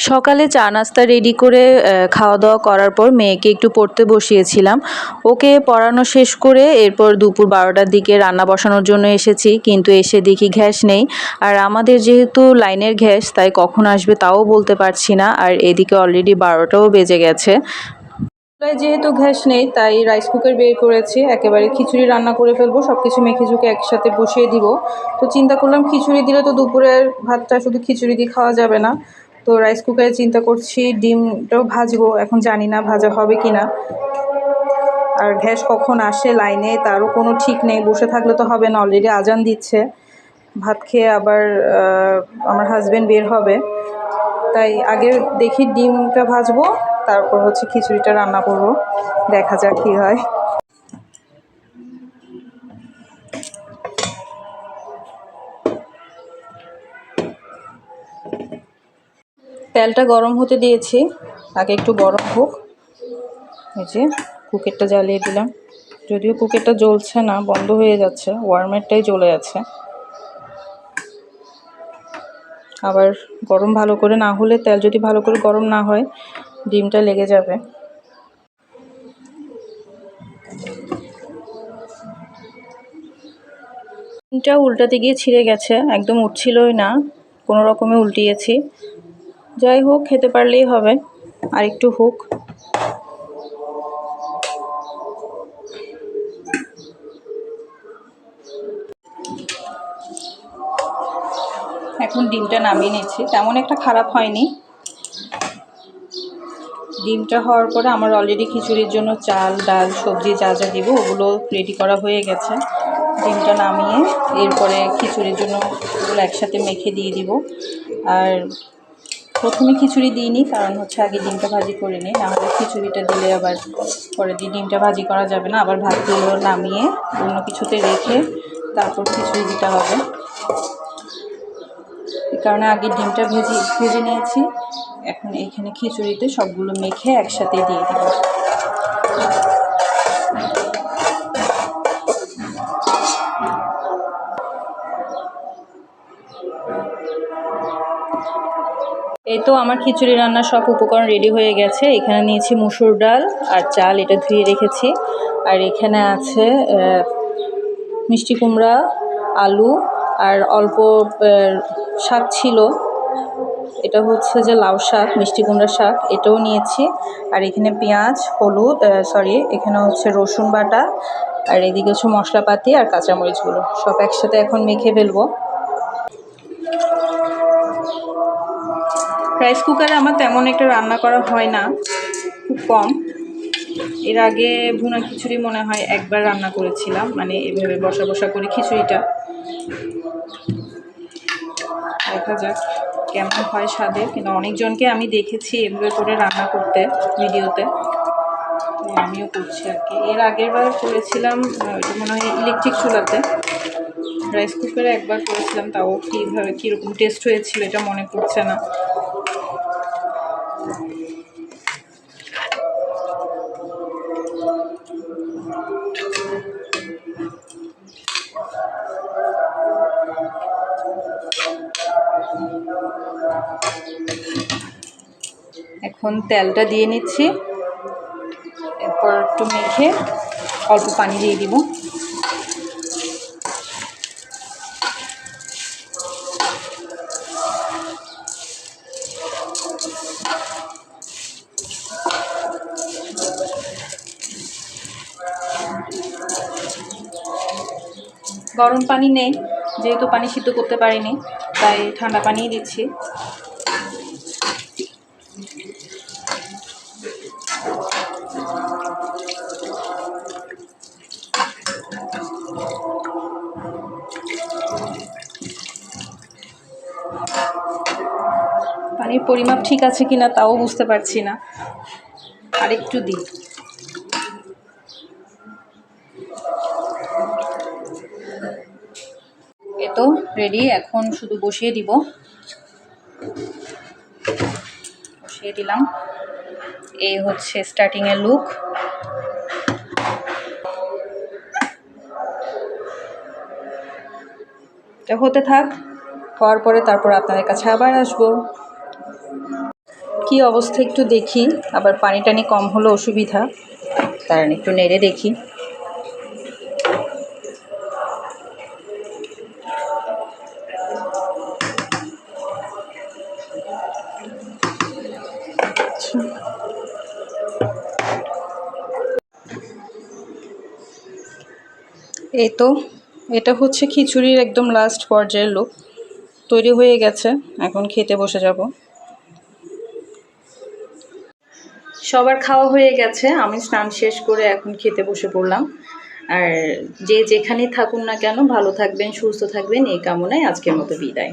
সকালে চা নাস্তা রেডি করে খাওয়া দাওয়া করার পর মেয়েকে একটু পড়তে বসিয়েছিলাম। ওকে পড়ানো শেষ করে এরপর দুপুর 12টার দিকে রান্না বসানোর জন্য এসেছি, কিন্তু এসে দেখি গ্যাস নেই। আর আমাদের যেহেতু লাইনের গ্যাস, তাই কখন আসবে তাও বলতে পারছি না। আর এদিকে অলরেডি 12টাও বেজে গেছে। তাই যেহেতু গ্যাস নেই, তাই রাইস কুকার বের করেছি, একেবারে খিচুড়ি রান্না করে ফেলবো, সব কিছু মেখে ঝুঁকে একসাথে বসিয়ে দিব। তো চিন্তা করলাম খিচুড়ি দিলে তো দুপুরের ভাতটা শুধু খিচুড়ি দিয়ে খাওয়া যাবে না। তো রাইস কুকারে চিন্তা করছি ডিমটাও ভাজবো, এখন জানি না ভাজা হবে কি না। আর গ্যাস কখন আসে লাইনে তারও কোনো ঠিক নেই, বসে থাকলে তো হবে না, অলরেডি আজান দিচ্ছে। ভাত খেয়ে আবার আমার হাজবেন্ড বের হবে, তাই আগে দেখি ডিমটা ভাজবো, তারপর হচ্ছে খিচুড়িটা রান্না করব, দেখা যাক কি হয়। তেলটা গরম হতে দিয়েছি, আগে একটু গরম হোক। এই যে কুকারটা জ্বালিয়ে দিলাম, যদিও কুকারটা জ্বলছে না, বন্ধ হয়ে যাচ্ছে, ওয়ার্মারটাই জ্বলে আছে। আবার গরম ভালো করে না হলে, তেল যদি ভালো করে গরম না হয়, ডিমটা লেগে যাবে। ডিমটা উল্টাতে গিয়ে ছিঁড়ে গেছে, একদম উঠছিলই না, কোনো রকমে উল্টিয়েছি। যাই হোক, খেতে পারলেই হবে, আর একটু হোক। এখন ডিমটা নামিয়ে নিচ্ছি, তেমন একটা খারাপ হয়নি। ডিমটা হওয়ার পরে আমার অলরেডি খিচুড়ির জন্য চাল ডাল সবজি যা যা দিব ওগুলো রেডি করা হয়ে গেছে। ডিমটা নামিয়ে এরপরে খিচুড়ির জন্য ওগুলো একসাথে মেখে দিয়ে দিব। আর প্রথমে খিচুড়ি দিইনি, কারণ হচ্ছে আগে ডিমটা ভাজি করে নিই, নাহলে খিচুড়িটা দিলে আবার পরে দিয়ে ডিমটা ভাজি করা যাবে না। আবার ভাতগুলো নামিয়ে অন্য কিছুতে রেখে তারপর খিচুড়ি দিতে হবে। এই কারণে আগে ডিমটা ভেজে নিয়েছি, এখন এইখানে খিচুড়িতে সবগুলো মেখে একসাথে দিয়ে দিব। এই তো আমার খিচুড়ি রান্নার সব উপকরণ রেডি হয়ে গেছে। এখানে নিয়েছি মুসুর ডাল আর চাল, এটা ধুয়ে রেখেছি। আর এখানে আছে মিষ্টি কুমড়া, আলু, আর অল্প শাক ছিল, এটা হচ্ছে যে লাউ শাক, মিষ্টি কুমড়া শাক, এটাও নিয়েছি। আর এখানে পেঁয়াজ, হলুদ, এখানে হচ্ছে রসুন বাটা, আর এদিকে হচ্ছে মশলাপাতি আর কাঁচামরিচগুলো সব একসাথে এখন মেখে ফেলবো। রাইস কুকারে আমার তেমন একটা রান্না করা হয় না, খুব কম। এর আগে ভুনা খিচুড়ি মনে হয় একবার রান্না করেছিলাম, মানে এভাবে বসা বসা করে খিচুড়িটা। দেখা যাক কেমন হয় স্বাদে, কিন্তু অনেকজনকে আমি দেখেছি এভাবে করে রান্না করতে ভিডিওতে, আমিও করছি আর কি। এর আগের বার করেছিলাম এটা মনে হয় ইলেকট্রিক চুলাতে, রাইস কুকারে একবার করেছিলাম, তাও কীভাবে কীরকম টেস্ট হয়েছিল এটা মনে পড়ছে না। এখন তেলটা দিয়ে নিচ্ছি, এরপর একটু মেখে অল্প পানি দিয়ে দিব। গরম পানি নেই, যেহেতু পানি সিদ্ধ করতে পারিনি, তাই ঠান্ডা পানিই দিচ্ছি। পানির পরিমাপ ঠিক আছে কিনা তাও বুঝতে পারছি না, আরেকটু দিই। এ তো রেডি, এখন শুধু বসিয়ে দিব। বসিয়ে দিলাম, এই হচ্ছে স্টার্টিংয়ের লুক। এটা হতে থাক, হওয়ার পরে তারপর আপনাদের কাছে আবার আসবো। কি অবস্থা একটু দেখি, আবার পানি টানি কম হলে অসুবিধা, কারণ একটু নেড়ে দেখি। এই তো, এটা হচ্ছে খিচুড়ির একদম লাস্ট পর্যায়ের লুক। তৈরি হয়ে গেছে, এখন খেতে বসে যাব। সবার খাওয়া হয়ে গেছে, আমি স্নান শেষ করে এখন খেতে বসে পড়লাম। আর যে যেখানেই থাকুন না কেন ভালো থাকবেন, সুস্থ থাকবেন, এই কামনায় আজকের মতো বিদায়।